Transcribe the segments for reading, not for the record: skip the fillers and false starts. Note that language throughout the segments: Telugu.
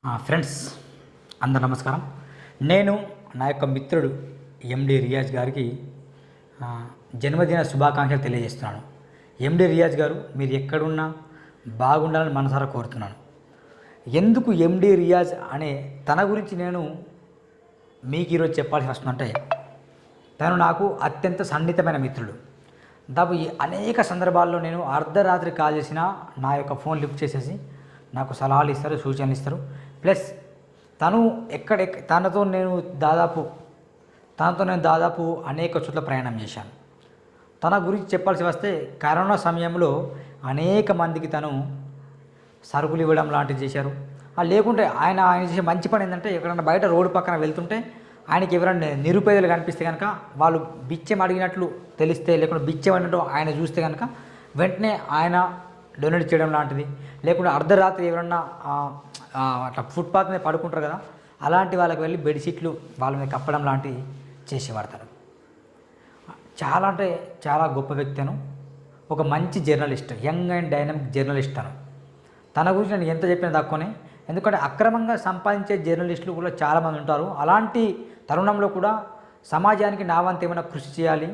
ఫ్రెండ్స్ అందరు నమస్కారం. నేను నా యొక్క మిత్రుడు ఎండి రియాజ్ గారికి జన్మదిన శుభాకాంక్షలు తెలియజేస్తున్నాను. ఎండి రియాజ్ గారు, మీరు ఎక్కడున్నా బాగుండాలని మనసారా కోరుతున్నాను. ఎందుకు ఎండి రియాజ్ అనే తన గురించి నేను మీకు ఈరోజు చెప్పాల్సి వస్తుందంటే, తను నాకు అత్యంత సన్నిహితమైన మిత్రుడు. దాదాపు అనేక సందర్భాల్లో నేను అర్ధరాత్రి కాల్ చేసినా నా యొక్క ఫోన్ లిఫ్ట్ చేసేసి నాకు సలహాలు ఇస్తారు, సూచనలు ఇస్తారు. ప్లస్ తనతో నేను దాదాపు అనేక చోట్ల ప్రయాణం చేశాను. తన గురించి చెప్పాల్సి వస్తే, కరోనా సమయంలో అనేక మందికి తను సరుకులు ఇవ్వడం లాంటివి చేశారు. లేకుంటే ఆయన చేసే మంచి పని ఏంటంటే, ఎక్కడన్నా బయట రోడ్డు పక్కన వెళ్తుంటే ఆయనకి ఎవరైనా నిరుపేదలు కనిపిస్తే కనుక, వాళ్ళు బిచ్చం అడిగినట్లు తెలిస్తే, లేకుంటే బిచ్చం అన్నట్టు ఆయన చూస్తే కనుక వెంటనే ఆయన డొనేట్ చేయడం లాంటిది. లేకుంటే అర్ధరాత్రి ఎవరన్నా అట్లా ఫుట్పాత్ మీద పడుకుంటారు కదా, అలాంటి వాళ్ళకి వెళ్ళి బెడ్షీట్లు వాళ్ళ మీద కప్పడం లాంటివి చేసేవాడతారు. చాలా అంటే చాలా గొప్ప వ్యక్తి అను, ఒక మంచి journalist, young and dynamic journalist Anu. తన గురించి నేను ఎంత చెప్పినా తక్కువనే, ఎందుకంటే అక్రమంగా సంపాదించే జర్నలిస్టులు కూడా చాలామంది ఉంటారు. అలాంటి తరుణంలో కూడా సమాజానికి నా వంతు ఏమైనా కృషి చేయాలి,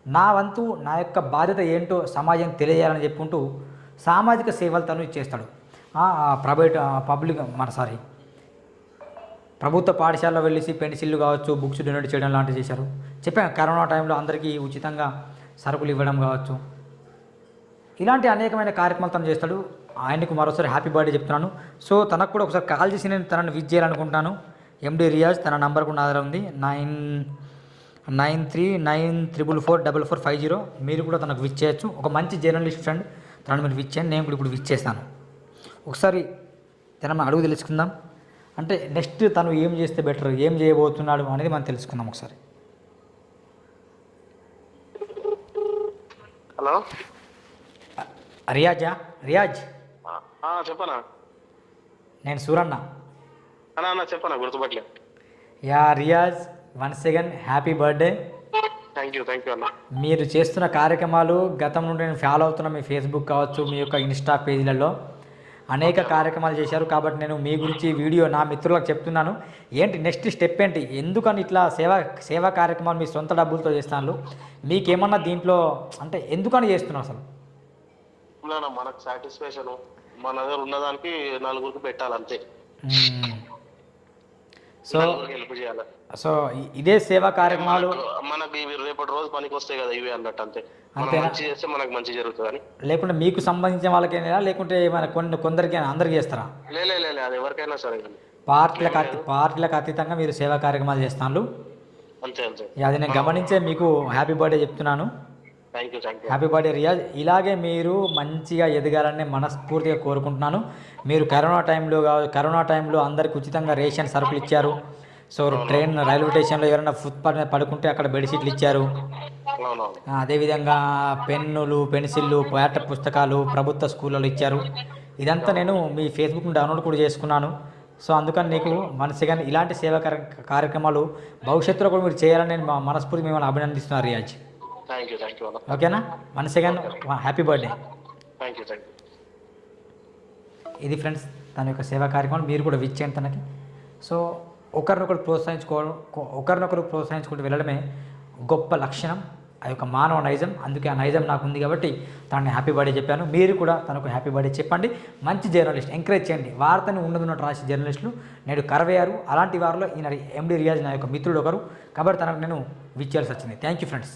నా వంతు నా యొక్క బాధ్యత ఏంటో సమాజానికి తెలియజేయాలని చెప్పుకుంటూ సామాజిక సేవలు తను చేస్తాడు. ప్రభుత్వ పాఠశాలలో వెళ్ళేసి పెన్సిళ్ళు కావచ్చు, బుక్స్ డొనేట్ చేయడం లాంటివి చేశారు. చెప్పాను, కరోనా టైంలో అందరికీ ఉచితంగా సరుకులు ఇవ్వడం కావచ్చు, ఇలాంటి అనేకమైన కార్యక్రమాలు తను చేస్తాడు. ఆయనకు మరోసారి హ్యాపీ బర్త్డే చెప్తున్నాను. సో తనకు కూడా ఒకసారి కాల్ చేసి నేను తనను విజ్ చేయాలనుకుంటున్నాను. ఎండి రియాజ్, తన నంబర్ కూడా నా దగ్గర ఉంది, 9939444450. మీరు కూడా తనకు విచ్ చేయొచ్చు. ఒక మంచి జర్నలిస్ట్ ఫ్రెండ్, తనను మీరు విచ్ చేయండి. నేను కూడా ఇప్పుడు విచ్ చేస్తాను. ఒకసారి తన అడుగు తెలుసుకుందాం. అంటే నెక్స్ట్ తను ఏం చేస్తే బెటర్, ఏం చేయబోతున్నాడు అనేది మనం తెలుసుకుందాం ఒకసారి. హలో రియాజ్ చెప్పనా? నేను సూరన్న. చెప్పనా, గుర్తుపట్టలే. Riyaz, once again happy birthday. Thank you అన్న. మీరు చేస్తున్న కార్యక్రమాలు గతం నుండి నేను ఫాలో అవుతున్నా. మీ ఫేస్బుక్ కావచ్చు, మీ యొక్క ఇన్స్టా పేజీలలో అనేక కార్యక్రమాలు చేశారు. కాబట్టి నేను మీ గురించి వీడియో నా మిత్రులకు చెప్తున్నాను. ఏంటి నెక్స్ట్ స్టెప్ ఏంటి, ఎందుకని ఇట్లా సేవా కార్యక్రమాలు మీ సొంత డబ్బులతో చేస్తాను, మీకేమన్నా దీంట్లో అంటే ఎందుకని చేస్తున్నారు అసలు? మనకు సాటిస్ఫాక్షన్, మన దగ్గర ఉన్నదానికి నలుగురికి పెట్టాలంతే. సో ఇదే సేవా కార్యక్రమాలు మనకి రేపటి రోజు పనికి వస్తాయి కదా ఇవి అన్నట్టు, అంతే. మంచి చేస్తే మనకు మంచి జరుగుతుంది. లేకుంటే మీకు సంబంధించిన వాళ్ళకైనా, లేకుంటే కొందరికి అందరికి చేస్తారా? లేదు, అది ఎవరికైనా సరే. పార్టీలకు అతీతంగా మీరు సేవా కార్యక్రమాలు చేస్తాను. అంతే. అది నేను గమనించే మీకు హ్యాపీ బర్త్డే చెప్తున్నాను. Happy birthday Riyaz. ఇలాగే మీరు మంచిగా ఎదగాలని మనస్ఫూర్తిగా కోరుకుంటున్నాను. మీరు కరోనా టైంలో అందరికి ఉచితంగా రేషన్ సరుకులు ఇచ్చారు. సో రైల్వే స్టేషన్లో ఎవరైనా ఫుట్పాత్ మీద పడుకుంటే అక్కడ బెడ్షీట్లు ఇచ్చారు. అదేవిధంగా పెన్నులు, పెన్సిళ్ళు, పాఠ్య పుస్తకాలు ప్రభుత్వ స్కూళ్ళలో ఇచ్చారు. ఇదంతా నేను మీ ఫేస్బుక్ డౌన్లోడ్ కూడా చేసుకున్నాను. సో అందుకని నీకు మనసుగా ఇలాంటి సేవా కార్యక్రమాలు భవిష్యత్తులో కూడా మీరు చేయాలని నేను మనస్ఫూర్తి మిమ్మల్ని అభినందిస్తున్నాను రియాజ్. ఓకేనా? Once again happy birthday. ఇది ఫ్రెండ్స్ తన యొక్క సేవా కార్యక్రమం. మీరు కూడా విచ్ చేయండి తనకి. సో ఒకరినొకరు ప్రోత్సహించుకుంటూ వెళ్ళడమే గొప్ప లక్షణం, ఆ యొక్క మానవ నైజం. అందుకే ఆ నైజం నాకు ఉంది కాబట్టి తనని హ్యాపీ బర్త్డే చెప్పాను. మీరు కూడా తనకు హ్యాపీ బర్త్డే చెప్పండి. మంచి జర్నలిస్ట్, ఎంకరేజ్ చేయండి. వార్తని ఉన్నట్టు రాసే జర్నలిస్టులు నేడు కరవయ్యారు. అలాంటి వారిలో ఈయన ఎండి రియాజ్ నా యొక్క మిత్రుడు ఒకరు. కాబట్టి తనకు నేను విచ్ చేయాల్సి వచ్చింది. Thank you friends.